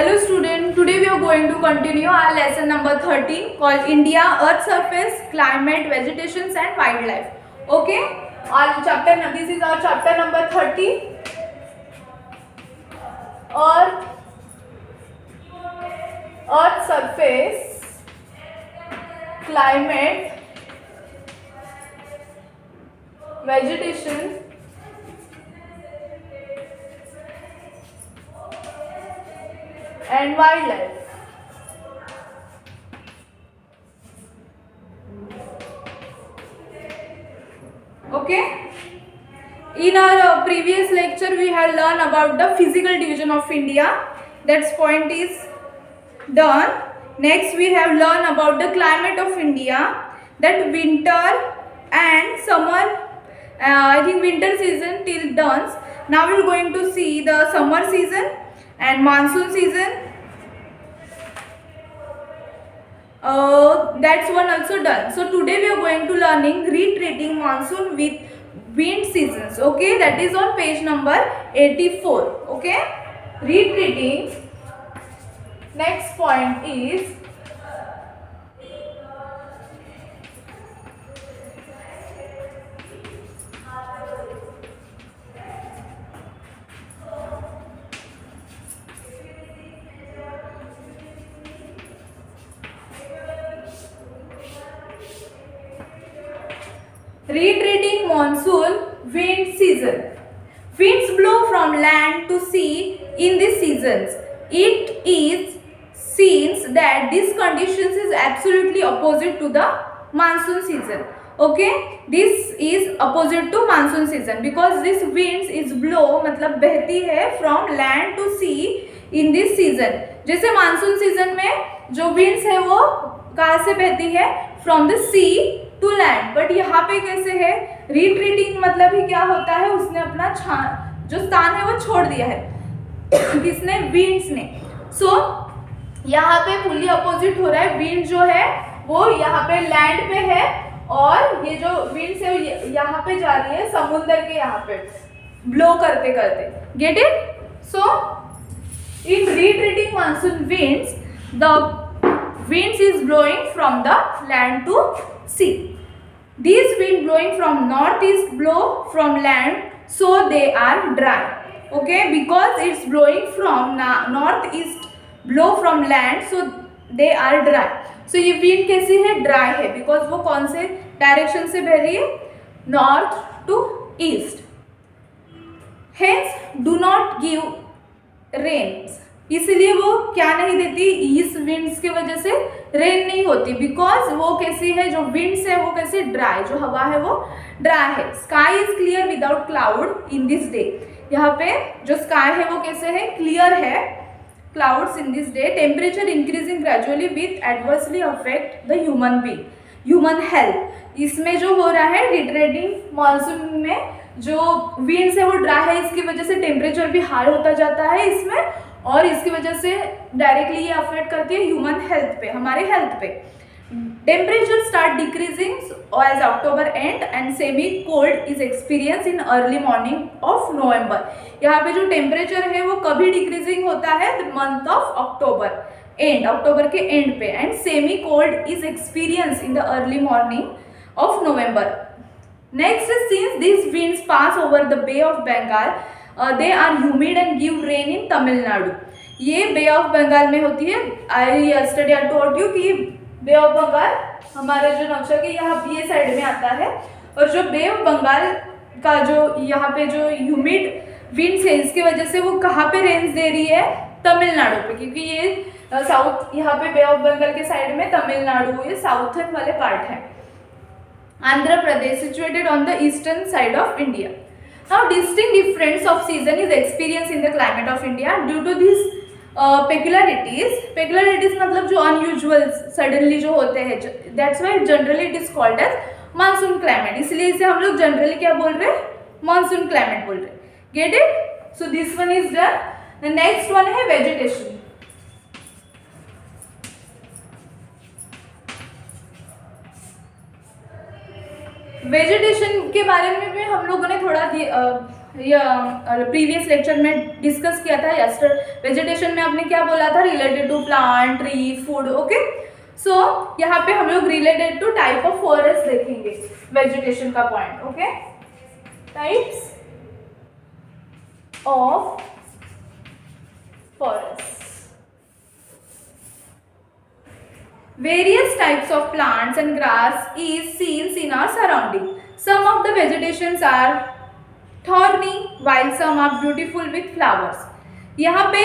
Hello student, today we are going to continue our lesson number 13 called India, Earth Surface, Climate, Vegetations and Wildlife. Okay, this is our chapter number 13, Earth Surface, Climate, Vegetation and Wildlife. Okay, in our previous lecture we had learned about the physical division of India. That point is done. Next we have learned about the climate of India, that winter and summer. I think winter season till done. Now we are going to see the summer season and monsoon season. That's one also done. So today we are going to learning retreating monsoon with wind seasons. Okay, that is on page number 84. Okay, retreating. Next point is retreating monsoon wind season. Winds blow from land to sea in these seasons. It is seen that this conditions is absolutely opposite to the monsoon season. Okay, this is opposite to monsoon season because this winds is blow मतलब बहती है from land to sea in this season. जैसे monsoon season में जो winds है वो कहाँ से बहती है from the sea to land, but यहाँ पे कैसे है रिट्रीटिंग मतलब ही क्या होता है, उसने अपना जो स्थान है वो छोड़ दिया है किसने, विंड्स ने. सो यहाँ पे फुल्ली अपोजिट हो रहा है. विंड जो है वो यहाँ पे लैंड पे है और ये जो विंड्स है यहाँ पे जा रही है समुद्र के यहाँ पे ब्लो करते करते. Get it. So in retreating monsoon winds the winds is blowing from the land to sea. These wind blowing from northeast blow from land, so they are dry. Okay, because it's blowing from northeast blow from land, so they are dry. So ये wind कैसी है, dry है, because वो कौन से direction से बह रही है, north to east. Hence do not give rains. इसलिए वो क्या नहीं देती, ईस्ट विंड्स की वजह से रेन नहीं होती, बिकॉज वो कैसी है, जो विंड्स है वो कैसे ड्राई, जो हवा है वो ड्राई है. Sky is clear without cloud in this day. यहाँ पे जो स्काई है वो कैसे है, क्लियर है, clouds in this day. Temperature increasing gradually with adversely affect the human being, human health. इसमें जो हो रहा है रिट्रेटिंग मानसून में जो विंड्स है वो ड्राई है, इसकी वजह से टेम्परेचर भी हाई होता जाता है इसमें, और इसकी वजह से डायरेक्टली ये अफेक्ट करती है ह्यूमन हेल्थ पे, हमारे हेल्थ पे. Temperature start decreasing as October end and semi cold is experience in early morning of November. यहाँ पे जो टेम्परेचर है वो कभी डिक्रीजिंग होता है, the month of October end, October के एंड पे, and semi cold is experience in the early morning of November. Next, since this winds pass over the bay of Bengal, they are humid and give rain in Tamil Nadu. ये bay of Bengal में होती है. I yesterday I told you कि bay of Bengal हमारे जो नक्शा के यहाँ ये साइड में आता है, और जो बे ऑफ बंगाल का जो यहाँ पे जो ह्यूमिड विंड्स है इसकी वजह से वो कहाँ पे रेंज दे रही है, तमिलनाडु पे, क्योंकि ये साउथ, यहाँ पे बे ऑफ बंगाल के साइड में तमिलनाडु ये साउथर्न वाले पार्ट है. Andhra Pradesh situated on the eastern side of India. Now distinct difference of season is experienced in the climate of India due to these peculiarities. Peculiarities मतलब जो unusual suddenly जो होते हैं, that's why generally it is called as monsoon climate. इसलिए इसे हम लोग generally क्या बोल रहे हैं, monsoon climate बोल रहे हैं. Get it? So this one is done. The next one है vegetation. वेजिटेशन के बारे में भी हम लोगों ने थोड़ा प्रीवियस लेक्चर में डिस्कस किया था। वेजिटेशन में आपने क्या बोला था, related to plant, tree, food. Okay, so यहाँ पे हम लोग related to type of forest देखेंगे, वेजिटेशन का point. Okay, types of forest. Various types of plants and grass is seen in our surrounding. Some of the vegetations are thorny while some are beautiful with flowers. यहाँ पे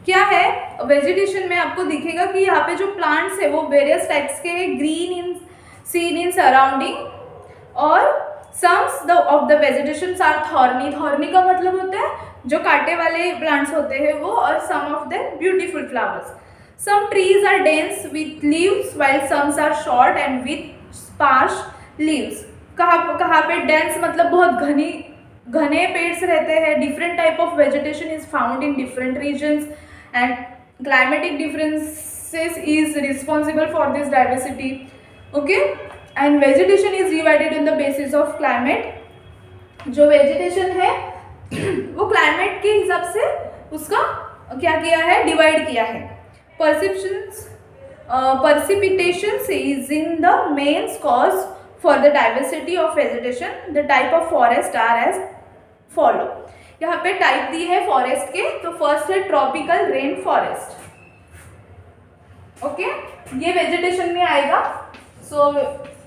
क्या है, vegetation में आपको दिखेगा कि यहाँ पे जो प्लांट्स है वो वेरियस टाइप्स के हैं, green in seen in surrounding, और some of the vegetations are thorny. Thorny का मतलब होता है जो कांटे वाले प्लांट्स होते हैं वो, और some of the beautiful flowers. Some trees are dense with leaves while some are short and with sparse leaves. कहाँ पे dense मतलब बहुत घने पेड़ रहते हैं। Different type of vegetation is found in different regions and climatic differences is responsible for this diversity. Okay, and vegetation is divided on the basis of climate. जो vegetation है वो climate के हिसाब से उसका क्या किया है, डिवाइड किया है। Precipitation is in the main cause for the diversity of vegetation. The type of forest are as follow. यहाँ पे टाइप दी है फॉरेस्ट के, तो फर्स्ट है ट्रॉपिकल रेन फॉरेस्ट। ओके, ये वेजिटेशन में आएगा। So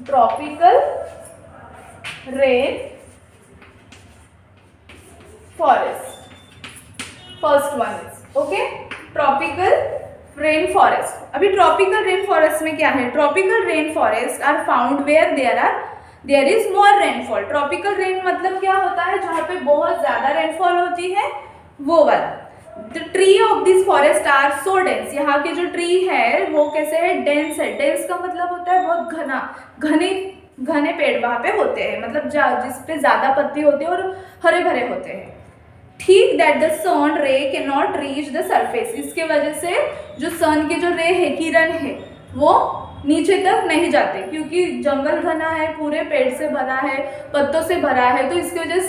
tropical rain forest, first one is okay, tropical rain forest. अभी ट्रॉपिकल रेन फॉरेस्ट में क्या है, tropical rain forest are found where there is more rainfall. Tropical rain मतलब क्या होता है, जहाँ पे बहुत ज्यादा रेनफॉल होती है वो वाला। The tree of this forest are so dense. यहाँ के जो ट्री है वो कैसे है, डेंस है। डेंस का मतलब होता है बहुत घने पेड़ वहाँ पे होते हैं, मतलब जिसपे ज्यादा पत्ती होती है और हरे भरे होते हैं। ठीक दैट द सन रे can not reach the surface. इसके वजह से जो सन के जो रे है, किरण है, वो नीचे तक नहीं जाते, क्योंकि जंगल घना है, पूरे पेड़ से भरा है, पत्तों से भरा है, तो इसकी वजह से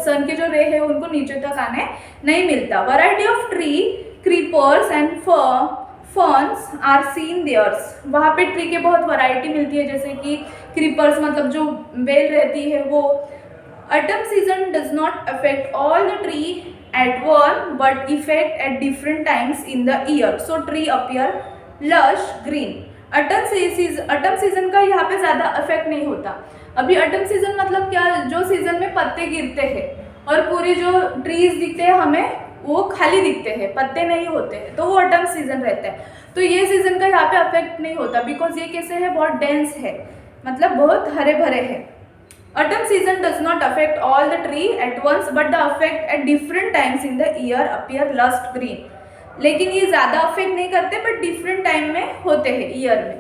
सन के जो रे है उनको नीचे तक आने नहीं मिलता। Variety of tree, creepers and ferns are seen theirs. वहाँ पे ट्री के बहुत वैरायटी मिलती है, जैसे कि क्रीपर्स मतलब जो बेल रहती है वो। Autumn season does not affect all the tree at once but effect at different times in the year. So tree appear lush green. autumn season का यहाँ पे ज़्यादा अफेक्ट नहीं होता। अभी autumn season मतलब क्या, जो सीजन में पत्ते गिरते हैं और पूरे जो ट्रीज दिखते हैं हमें वो खाली दिखते हैं, पत्ते नहीं होते हैं, तो वो autumn season रहता है। तो ये सीजन का यहाँ पे अफेक्ट नहीं होता, बिकॉज ये कैसे है, बहुत डेंस है, मतलब बहुत हरे भरे है। Autumn season does not affect all the tree at once, but the effect at different times in the year appear lush green. लेकिन ये ज़्यादा अफेक्ट नहीं करते, बट डिफरेंट टाइम में होते हैं ईयर में।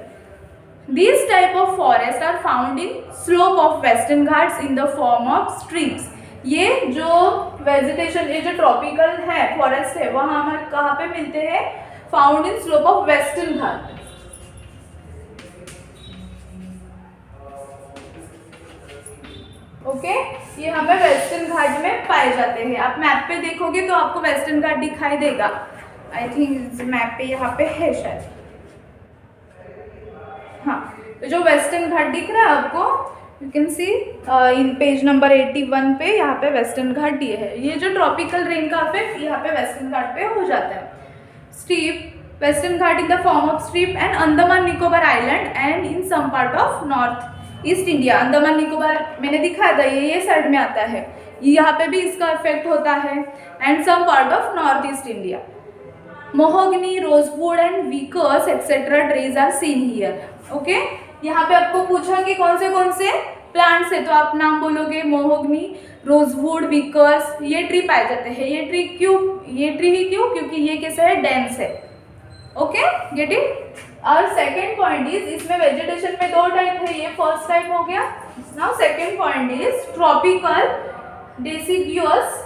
These type of forests are found in slope of western Ghats in the form of streams. ये जो वेजिटेशन, ये जो ट्रॉपिकल है फॉरेस्ट है, वहाँ हमारे कहाँ पे मिलते हैं, found in slope of Western Ghat. Okay, ये हमें वेस्टर्न घाट में पाए जाते हैं। आप मैप पे देखोगे तो आपको वेस्टर्न घाट दिखाई देगा। आई थिंक मैप पे यहाँ पे है शायद, हाँ, तो जो वेस्टर्न घाट दिख रहा है आपको, you can see in page number 81 पे यहाँ पे वेस्टर्न घाट दिए है। ये जो ट्रॉपिकल रेन का इफेक्ट यहाँ पे वेस्टर्न घाट पे हो जाता है। Strip, Western Ghat in the form of strip and Andaman Nicobar island and in some part of north east India. Andaman Nicobar मैंने दिखाया था, ये साइड में आता है, यहाँ पे भी इसका इफेक्ट होता है, and some part of north east India. Mahogany, rosewood and wickers etcetera trees are seen here. Okay, यहाँ पे आपको पूछा कि कौन से प्लांट्स है, तो आप नाम बोलोगे, मोहोगनी, रोजवुड, वीकर्स, ये ट्री पाए जाते हैं। ये ट्री ही क्यों, क्योंकि ये कैसे है, डेंस है। Okay, get it. और सेकेंड पॉइंट इज, इसमें वेजिटेशन में दो टाइप है, ये फर्स्ट टाइप हो गया। Now second point is tropical deciduous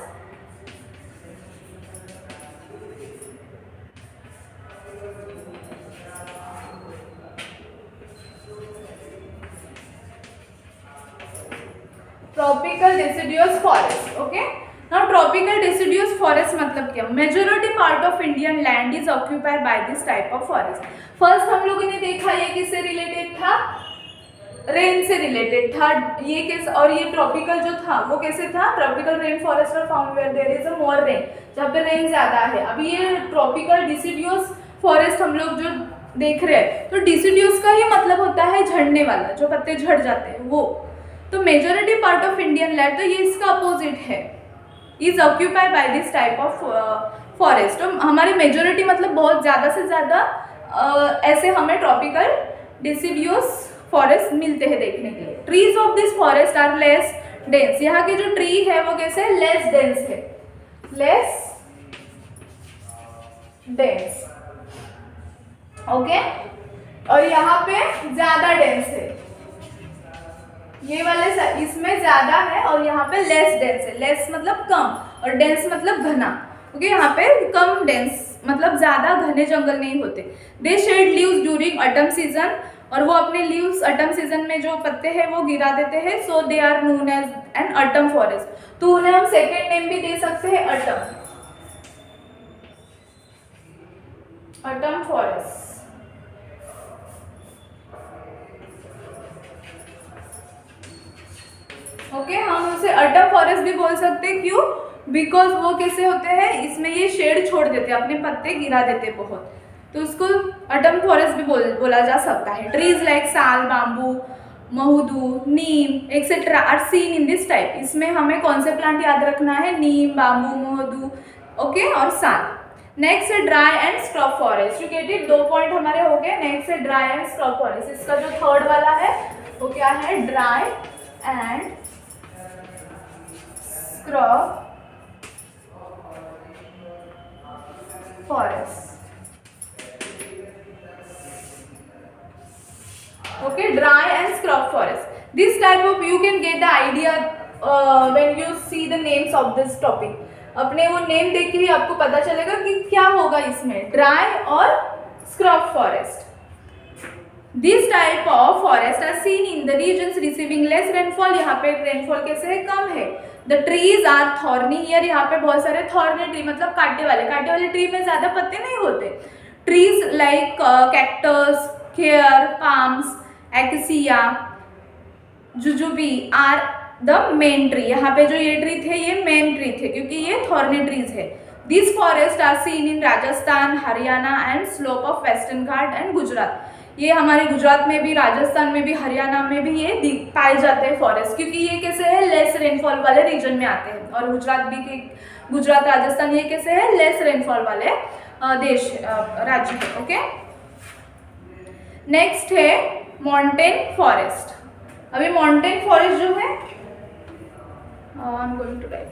forest. Okay, tropical deciduous forest मतलब क्या? Majority part of Indian land is occupied by this type of forest. First हम लोगों ने देखा ये किससे रिलेटेड था? रेन से रिलेटेड था ये कैसे, और ये ट्रॉपिकल जो था वो कैसे था? Tropical rain forest are found where there is a more rain, जहाँ पे रेन ज्यादा है। अभी ये ट्रॉपिकल डिसिडियस फॉरेस्ट हम लोग जो देख रहे हैं, तो डिसिडियस का ही मतलब होता है झड़ने वाला, जो पत्ते झड़ जाते हैं वो। तो majority part of Indian land, तो ये इसका अपोजिट है, is occupied by this type of forest. तो हमारी मेजॉरिटी मतलब बहुत ज़्यादा से ज़्यादा ऐसे हमें ट्रॉपिकल डिसिडियस फॉरेस्ट मिलते हैं देखने के लिए। Trees of this forest are less dense, यहाँ के जो ट्री है वो कैसे? लेस डेंस है, लेस डेंस, ओके। और यहाँ पे ज्यादा डेंस है, ये वाले इसमें ज्यादा है और यहाँ पे लेस डेंस है। लेस मतलब कम और डेंस मतलब घना, ओके। यहाँ पे कम डेंस मतलब ज्यादा घने जंगल नहीं होते। They shed leaves during autumn season, और वो अपने लीव्स ऑटम सीजन में जो पत्ते हैं वो गिरा देते हैं। So they are known as an autumn forest. तो उन्हें हम सेकेंड नेम भी दे सकते हैं ऑटम, ऑटम फॉरेस्ट, ओके। हम उसे ऑटम फॉरेस्ट भी बोल सकते हैं, क्यों? बिकॉज वो कैसे होते हैं, इसमें ये शेड छोड़ देते हैं, अपने पत्ते गिरा देते हैं बहुत, तो उसको ऑटम फॉरेस्ट भी बोला जा सकता है। Trees like sal, bamboo, mahudu, neem etcetera are seen in this type. इसमें हमें कौन से प्लांट याद रखना है? नीम, बाम्बू, महुदू, ओके, और साल। नेक्स्ट है ड्राई एंड स्क्रब फॉरेस्ट। ठीक है, 2 पॉइंट हमारे हो गए। नेक्स्ट है ड्राई एंड स्क्रब फॉरेस्ट। इसका जो थर्ड वाला है वो क्या है? Dry and scrub forest, okay, dry and scrub forest. This type of, you can get the idea when you see the names of this topic. अपने वो नेम देख के ही आपको पता चलेगा कि क्या होगा इसमें, ड्राई और scrub forest. This type of forest are seen in the regions receiving less rainfall. यहाँ पे रेनफॉल कैसे है? कम है। The trees are thorny here, यहाँ पे बहुत सारे थॉर्नी ट्री मतलब कांटे वाले ट्री में ज्यादा पत्ते नहीं होते। Trees like cactus, kair, palms, acacia, jujube are the main tree. यहाँ पे जो ये ट्री थे ये मेन ट्री थे क्योंकि ये थॉर्नी ट्रीज है। This forest are seen in Rajasthan, Haryana and slope of Western Ghat and Gujarat. ये हमारे गुजरात में भी, राजस्थान में भी, हरियाणा में भी ये पाए जाते हैं फॉरेस्ट, क्योंकि ये कैसे है? लेस रेनफॉल वाले रीजन में आते हैं। और गुजरात राजस्थान ये कैसे है? लेस रेनफॉल वाले राज्य है, ओके। नेक्स्ट है माउंटेन फॉरेस्ट। अभी माउंटेन फॉरेस्ट जो है, I am going to write,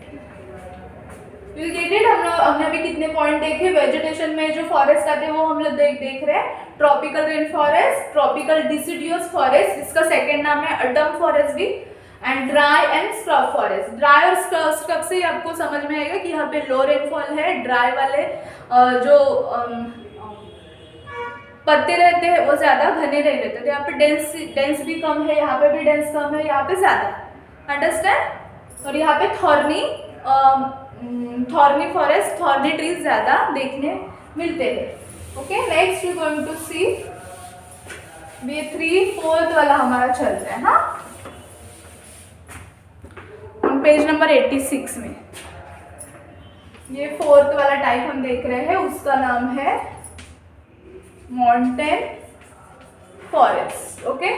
will get it. हमने अभी कितने पॉइंट देखे? वेजिटेशन में जो फॉरेस्ट आते हैं वो हम लोग देख रहे हैं। Tropical rain forest, tropical deciduous forest, इसका सेकेंड नाम है ऑटम फॉरेस्ट भी, and dry and scrub forest. Dry और स्क्रब से आपको समझ में आएगा कि यहाँ पे लो रेनफॉल है। ड्राई वाले जो पत्ते रहते हैं वो ज्यादा घने नहीं रहते, तो यहाँ पे डेंस भी कम है, यहाँ पे भी डेंस कम है, यहाँ पे ज्यादा, अंडरस्टैंड। और यहाँ पे थॉर्नी फॉरेस्ट, थॉर्नी ट्रीज ज्यादा देखने मिलते हैं, okay. Next you going to see ये 3/4 वाला हमारा चल रहा है, हाँ, पेज नंबर 86 में ये 4th वाला टाइप हम देख रहे हैं, उसका नाम है माउंटेन फॉरेस्ट, ओके।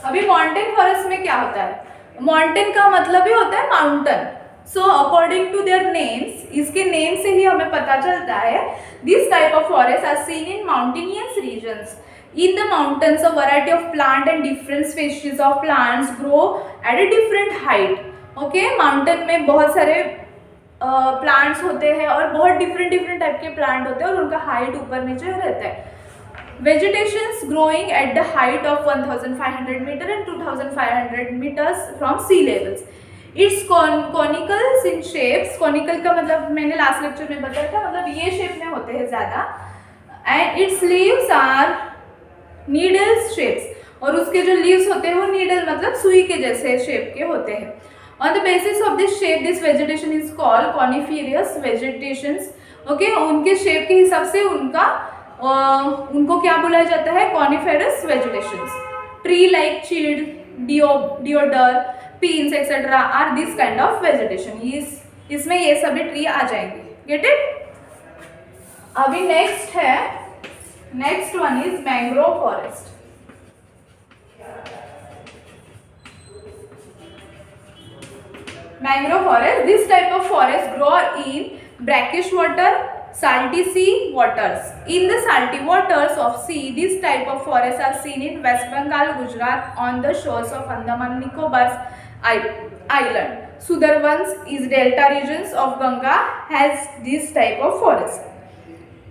अभी माउंटेन फॉरेस्ट में क्या होता है? माउंटेन का मतलब ही होता है mountain. So according to their names, इसके नेम से ही हमें पता चलता है, this type of forest are seen in mountainous regions. In the mountains, a variety of plant and different species of plants grow at a different height. Okay, mountain में बहुत सारे प्लांट्स होते हैं और बहुत डिफरेंट टाइप के plant होते हैं और उनका हाइट ऊपर नीचे रहता है। Vegetations growing at the height of 1500 meter and 2500 meters from sea levels. It's conicals in shapes. Conical का मतलब मैंने लास्ट लेक्चर में बताया था, मतलब ये शेप में होते हैं ज़्यादा। And its leaves are needles shapes, और उसके जो लीव्स होते हैं वो नीडल मतलब सुई के जैसे शेप के होते हैं। On the basis of this shape, this vegetation is called coniferous vegetations. Okay, उनके शेप के हिसाब से उनको क्या बोला जाता है? coniferous vegetations. Tree like chid, deodar, pines etc. are this kind of vegetation. इसमें ये सभी ट्री आ जाएंगे. Get it? अभी नेक्स्ट है, next one is mangrove forest. Mangrove forest. This type of forest grow in brackish water, salty sea waters. In the salty waters of sea, this type of forests are seen in West Bengal, Gujarat, on the shores of Andaman and Nicobar Island. Sundarbans is delta regions of Ganga has this type of forest.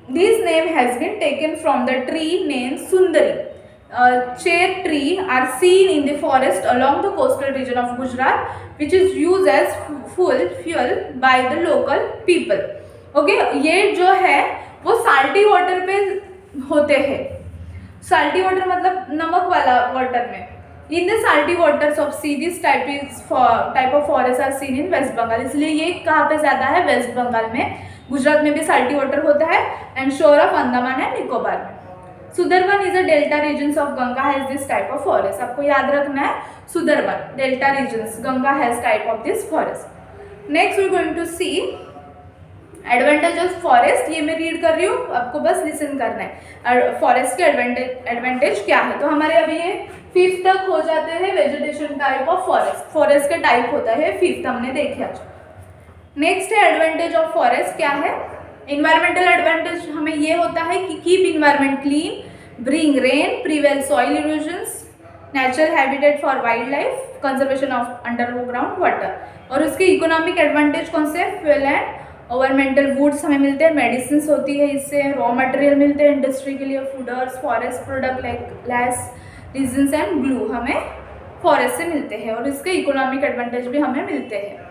This name has been taken from the tree named Sundari. Chair tree are seen in the forest along the coastal region of Gujarat, which is used as fuel by the local people. Okay, ये जो है वो salty water पे होते हैं. Salty water मतलब नमक वाला वाटर में. In the salty waters of sea, this type of forests are seen in West Bengal. इसलिए ये कहाँ पे ज़्यादा है? वेस्ट बंगाल में. गुजरात में भी साल्टी वाटर होता है एंड शोर ऑफ अंडमान एंड निकोबार में. Sundarban is a delta regions of Ganga has this type of forest. आपको याद रखना है Sundarban delta regions, Ganga has type of this forest. Next we are going to see advantage of forest. ये मैं रीड कर रही हूँ, आपको बस लिसन करना है. फॉरेस्ट के एडवांटेज क्या है? तो हमारे अभी ये 5th तक हो जाते हैं vegetation type of forest. Forest का टाइप होता है 5th, हमने देखे आज. नेक्स्ट है एडवांटेज ऑफ फॉरेस्ट क्या है? इन्वायरमेंटल एडवांटेज हमें ये होता है कि keep environment clean, bring rain, prevent soil erosions, natural habitat for wild life, conservation of underground water. और उसके इकोनॉमिक एडवांटेज कौन से? फ्यूल एंड ओवरमेंटल वुड्स हमें मिलते हैं, मेडिसिन होती है इससे, रॉ मटेरियल मिलते हैं इंडस्ट्री के लिए, fodders, forest product like glass, resins and glue हमें फॉरेस्ट से मिलते हैं और इसके इकोनॉमिक एडवांटेज भी हमें मिलते हैं.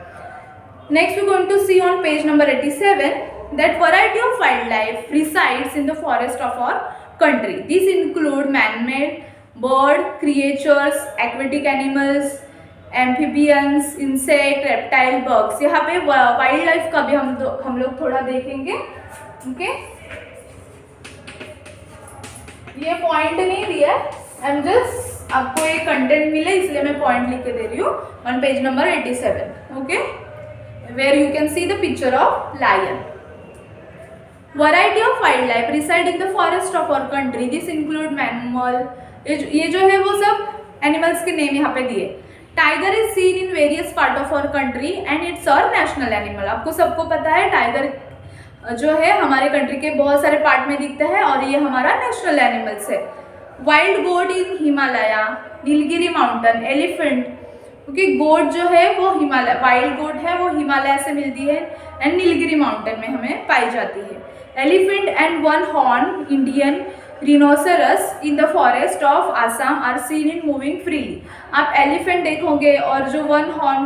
Next we going to see on page number 87 that variety of wildlife resides in the forest of our country. These include man-made bird creatures, aquatic animals, amphibians, insect, reptile, bugs. यहाँ पे wild life का भी हम लोग थोड़ा देखेंगे. Okay, ये point नहीं दिया, आई एम जस्ट आपको एक कंटेंट मिले इसलिए मैं पॉइंट लिख के दे रही हूँ on page number 87. Okay, where you can see the picture of lion. Variety of wildlife reside in the forest of our country. This include mammal. ये जो है वो सब एनिमल्स के नेम यहाँ पे दिए. Tiger is seen in various part of our country and it's our national animal. आपको सबको पता है टाइगर जो है हमारे कंट्री के बहुत सारे पार्ट में दिखता है और ये हमारा नेशनल एनिमल्स है. वाइल्ड गोट इन हिमालय, नीलगिरी माउंटेन, एलिफेंट. क्योंकि गोट जो है वो हिमालय, वाइल्ड गोट है वो हिमालय से मिलती है एंड नीलगिरी माउंटेन में हमें पाई जाती है. Elephant and one horn Indian rhinoceros in the forest of Assam are seen in moving freely. आप एलिफेंट देखोगे और जो वन हॉर्न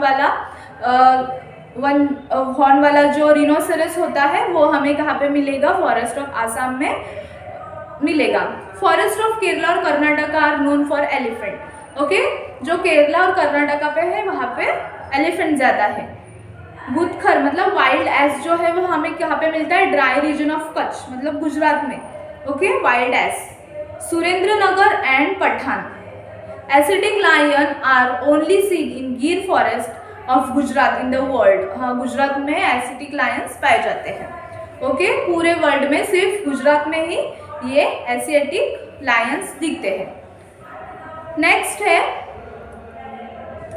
वाला जो रिनोसरस होता है वो हमें कहाँ पे मिलेगा? फॉरेस्ट ऑफ आसाम में मिलेगा. फॉरेस्ट ऑफ केरला और Karnataka are known for elephant. Okay, जो केरला और कर्नाटका पे है वहाँ पे एलिफेंट ज़्यादा है. गुदखर मतलब वाइल्ड एस जो है वो हमें कहाँ पे मिलता है? ड्राई रीजन ऑफ कच्छ मतलब गुजरात में. Okay, wild ass. Surendranagar and Pathan. Asiatic lion are only seen in Gir forest of Gujarat in the world. हाँ, गुजरात में एसिडिक लायंस पाए जाते हैं. ओके, पूरे वर्ल्ड में सिर्फ गुजरात में ही ये एसिडिक लायंस दिखते हैं. नेक्स्ट है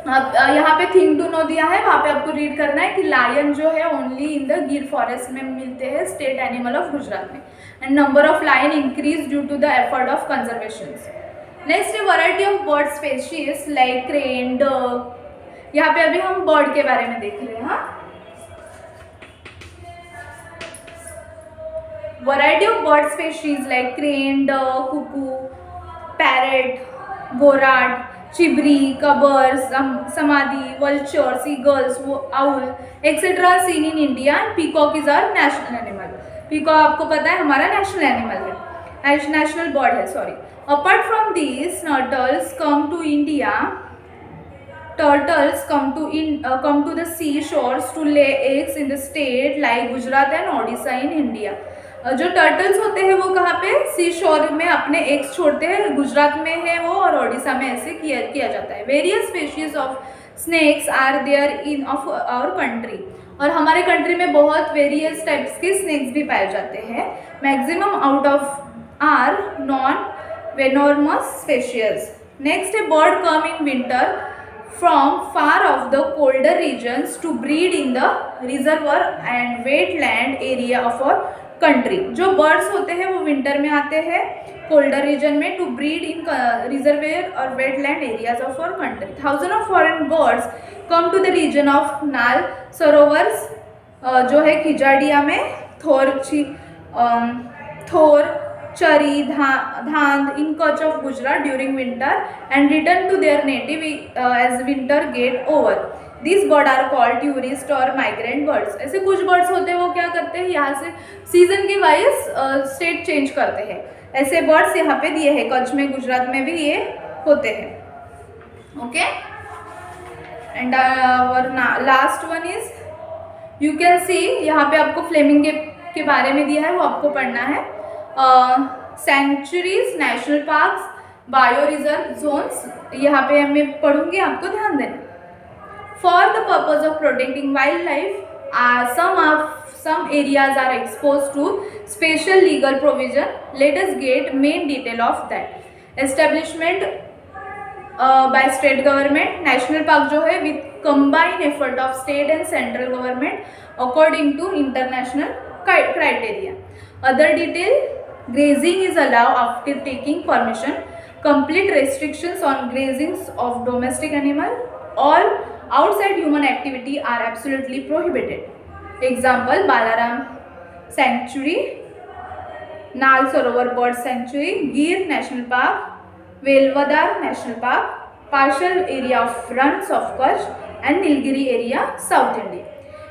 यहाँ पे थिंग टू नो दिया है, वहाँ पे आपको रीड करना है कि लायन जो है only in the Gir forest में मिलते हैं, स्टेट एनिमल ऑफ गुजरात में. And number of lion increase due to the effort of conservation. Next है variety of bird species like crane, duck. यहाँ पे अभी हम बर्ड के बारे में देख रहे हैं. हाँ, variety of bird species like crane, duck, cuckoo, parrot, बोराट, चिबरी, कबर, समाधि, vulture, seagulls, owl etcetera seen in India. Peacock is our national animal. Peacock आपको पता है हमारा नेशनल एनिमल है, नेशनल बर्ड है. Sorry. Apart from this, turtles come to India turtles come to the seashores to lay eggs in the state like Gujarat and Odisha in India. जो turtles होते हैं वो कहाँ पे सी शोर में अपने एग्स छोड़ते हैं, गुजरात में है वो और ओडिशा में ऐसे किया जाता है. Various species of snakes are there in of our country. और हमारे कंट्री में बहुत वेरियस टाइप्स के स्नेक्स भी पाए जाते हैं. Maximum out of are non venomous species. Next, a bird come in winter from far off the colder regions to breed in the reservoir and wetland area of our country. जो birds होते हैं वो winter में आते हैं colder region में to breed in reservoir और wetland areas of our country. Thousands of foreign birds come to the region of Nal Sarovars जो है खिजाडिया में, थोर Chari, Dhand in Kutch of Gujarat during winter and return to their native as winter get over. These birds are called tourist or migrant birds. ऐसे कुछ birds होते हैं वो क्या करते हैं यहाँ से सीजन के वाइज स्टेट चेंज करते हैं. ऐसे birds यहाँ पे दिए हैं, कच्छ में गुजरात में भी ये होते हैं. Okay and last one is you can see, यहाँ पे आपको फ्लेमिंग के बारे में दिया है वो आपको पढ़ना है. Sanctuaries, national parks, bio reserve zones यहाँ पे हमें पढ़ूंगी, आपको ध्यान देना. For the purpose of protecting wild life some areas are exposed to special legal provision. Let us get main detail of that. Establishment by state government. National park जो है with combined effort of state and central government according to international criteria. Other detail, grazing is allowed after taking permission. Complete restrictions on grazings of domestic animal. All outside human activity are absolutely prohibited. Example, Balaram Sanctuary, Nal Sarovar Bird Sanctuary, Gir National Park, Velvadar National Park, partial area of Runs of Kutch and Nilgiri area, South India.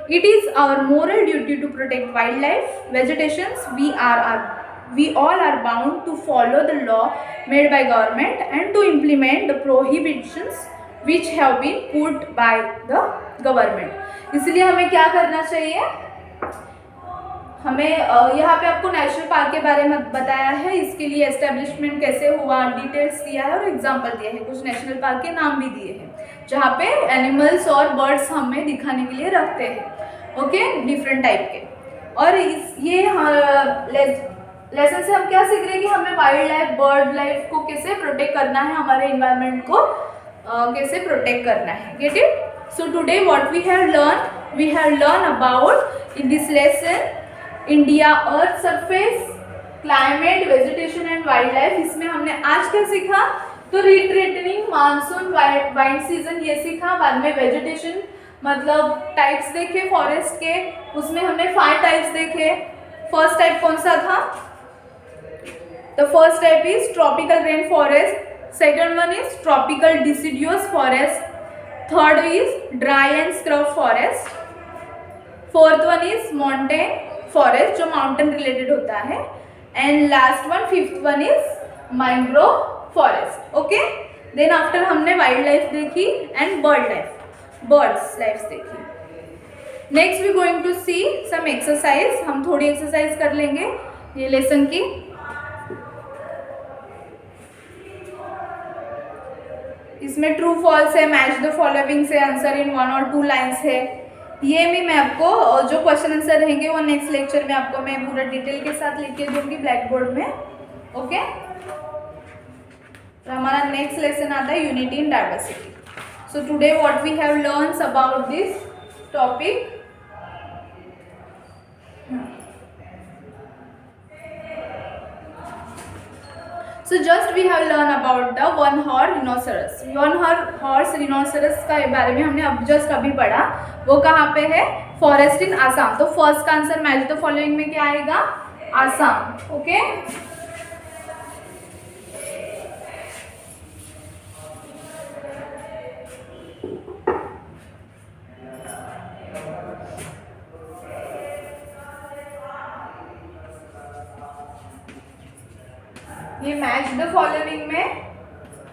It is our moral duty to protect wildlife, vegetations. We all are bound to follow the law made by government and to implement the prohibitions which have been put by the government. इसलिए हमें क्या करना चाहिए, हमें यहाँ पे आपको national park के बारे में बताया है, इसके लिए एस्टेब्लिशमेंट कैसे हुआ डिटेल्स दिया है और एग्जांपल दिए हैं. कुछ नेशनल पार्क के नाम भी दिए हैं जहाँ पे एनिमल्स और बर्ड्स हमें दिखाने के लिए रखते हैं. ओके, डिफरेंट टाइप के. और ये लेसन से हम क्या सीख रहे हैं कि हमें वाइल्ड लाइफ, बर्ड लाइफ को कैसे प्रोटेक्ट करना है, हमारे इन्वायरमेंट को कैसे प्रोटेक्ट करना है. Get it? So today what we have learned about in this lesson India, Earth surface, climate, vegetation and wildlife. इसमें हमने आज क्या सीखा, तो रिट्रेटनिंग, मानसून, वाइंड सीजन ये सीखा. बाद में वेजिटेशन मतलब टाइप्स देखे फॉरेस्ट के, उसमें हमने 5 टाइप्स देखे. फर्स्ट टाइप कौन सा था, the first type is tropical rain forest. Second one is tropical deciduous forest. Third is dry and scrub forest. Fourth one is mountain forest जो माउंटेन रिलेटेड होता है. And last one, fifth one is mangrove forest. Okay, then after हमने wild life देखी and birds life देखी. Next we going to see some exercise. हम थोड़ी exercise कर लेंगे ये लेसन की. इसमें ट्रू फॉल्स है, मैच द फॉलोइंग से आंसर इन 1 और 2 लाइन्स है. ये भी मैं आपको जो क्वेश्चन आंसर रहेंगे वो नेक्स्ट लेक्चर में आपको मैं पूरा डिटेल के साथ लिख के दूंगी ब्लैक बोर्ड में. ओके, तो हमारा नेक्स्ट लेसन आता है unity in diversity. So today what we have learns about this topic. So just we have learned about the one horse rhinoceros. One horse rhinoceros का बारे में हमने अब जस्ट अभी पढ़ा. वो कहाँ पे है, फॉरेस्ट इन आसाम. तो फर्स्ट का आंसर मैच द फॉलोइंग में क्या आएगा, आसाम. ओके, ये मैच द फॉलोइंग में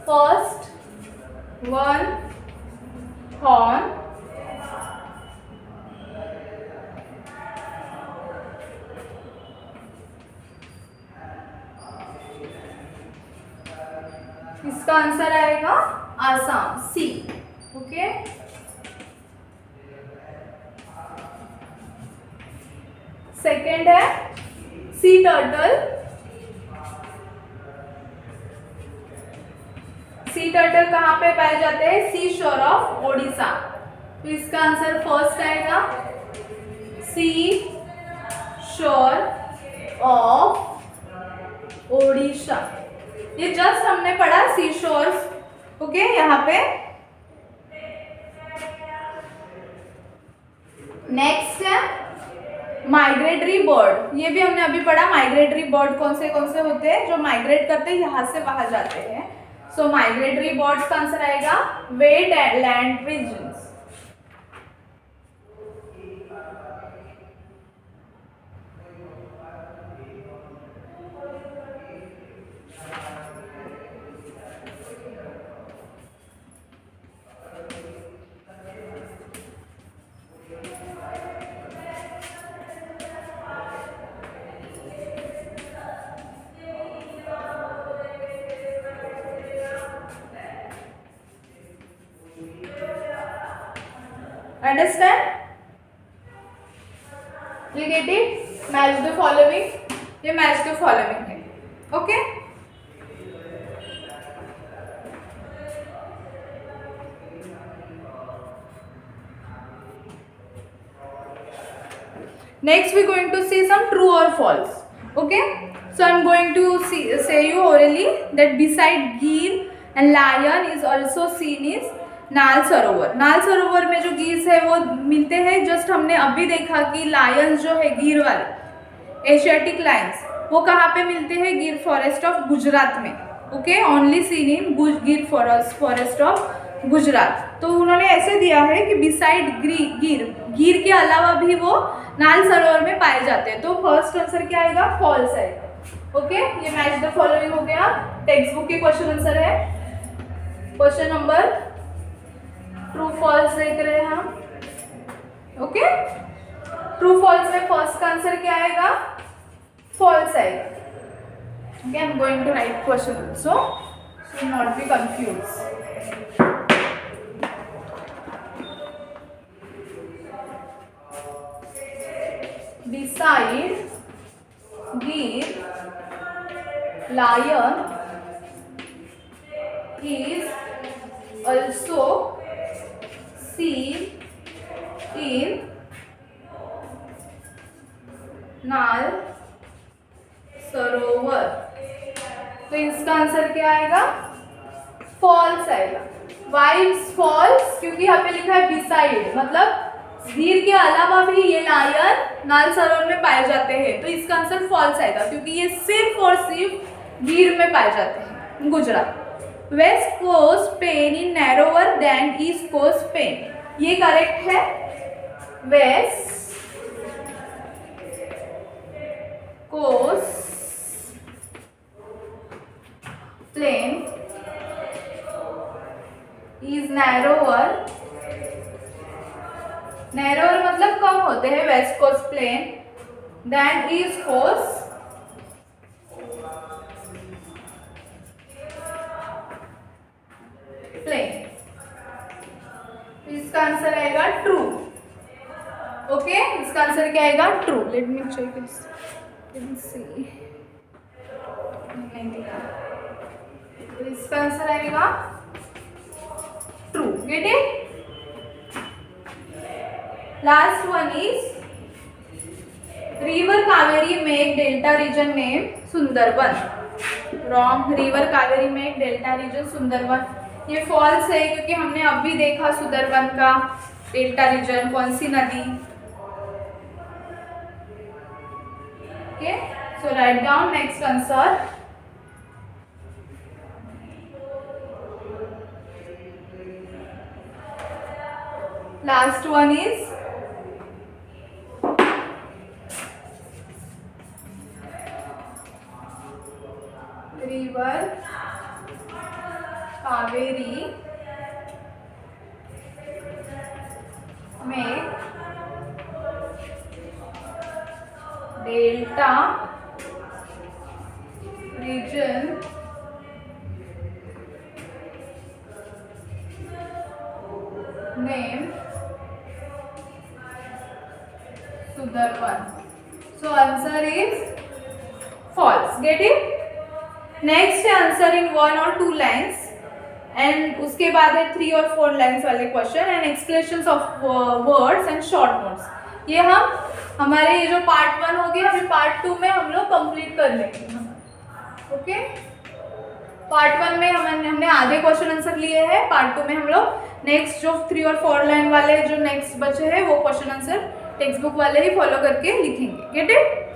फर्स्ट 1 हॉर्न, इसका आंसर आएगा आसाम, सी। ओके, सेकेंड है सी टर्टल। सी टर्टल कहाँ पे पाए जाते हैं? सी शोर ऑफ ओडिशा। तो इसका आंसर फर्स्ट आएगा सी शोर ऑफ ओडिशा। ये जस्ट हमने पढ़ा सी शोर्स। ओके, यहाँ पे नेक्स्ट है माइग्रेटरी बर्ड। ये भी हमने अभी पढ़ा। माइग्रेटरी बर्ड कौन से होते हैं? जो माइग्रेट करते हैं, यहाँ से वहां जाते हैं। सो माइग्रेटरी बर्ड्स का आंसर आएगा wet land regions. Understand? You get it? Match the following. ये match the following है. Okay? Next we are going to see some true or false. Okay? So I am going to say you orally that beside Gir and lion is also seen is नाल सरोवर। नाल सरोवर में जो गिर है वो मिलते हैं। जस्ट हमने अभी देखा कि लायंस जो है गिर वाले एशियाटिक लायंस वो कहाँ पे मिलते हैं? गिर फॉरेस्ट ऑफ गुजरात में। Okay, only seen in Gir forest of Gujarat. तो उन्होंने ऐसे दिया है कि बिसाइड गिर के अलावा भी वो नाल सरोवर में पाए जाते हैं। तो फर्स्ट आंसर क्या आएगा? फॉल्स आएगा। ओके, ये मैच द फॉलोइंग हो गया। टेक्स्ट बुक के क्वेश्चन आंसर है। क्वेश्चन नंबर ट्रू फॉल्स देख रहे हैं हम। ओके, ट्रू फॉल्स में फर्स्ट का आंसर क्या आएगा? फॉल्स आएगा। Okay, I am going to write question also so not be confuse. Beside Gir, lion is also seen in नाल सरोवर। तो इसका आंसर क्या आएगा? फॉल्स आएगा। Why false? क्योंकि यहाँ पे लिखा है बिसाइड, मतलब गिर के अलावा भी ये लायन नाल सरोवर में पाए जाते हैं। तो इसका आंसर फॉल्स आएगा क्योंकि ये सिर्फ और सिर्फ गिर में पाए जाते हैं, Gujarat. West coast plain in narrower than east coast plain, ये करेक्ट है। West coast plain is narrower, narrower मतलब कम होते हैं west coast plain, than east coast plain. इसका आंसर आएगा ट्रू। ओके, इसका आंसर क्या आएगा? True. Let me check this, let me see, नहीं दिखा। तो इसका आंसर आएगा true. Get it? Last one is river Kaveri make delta region name Sundarban. Wrong. river Kaveri make delta region Sundarban, ये false है क्योंकि हमने अभी देखा सुंदरबन का डेल्टा रीजन कौन सी नदी। Okay, so write down next answer. Last one is river Kaveri make delta region name Sudarban. So answer is false. Get it? Next है answer in 1 or 2 lines and उसके बाद है 3 और 4 lines वाले question and explanations of words and short notes. ये हमारे ये जो पार्ट 1 हो गया, अभी पार्ट 2 में हम लोग कंप्लीट कर लेंगे. ओके, पार्ट 1 में हमने आधे क्वेश्चन आंसर लिए हैं. पार्ट 2 में हम लोग नेक्स्ट जो 3 और 4 लाइन वाले जो नेक्स्ट बचे हैं वो क्वेश्चन आंसर टेक्स्ट बुक वाले ही फॉलो करके लिखेंगे. Get it?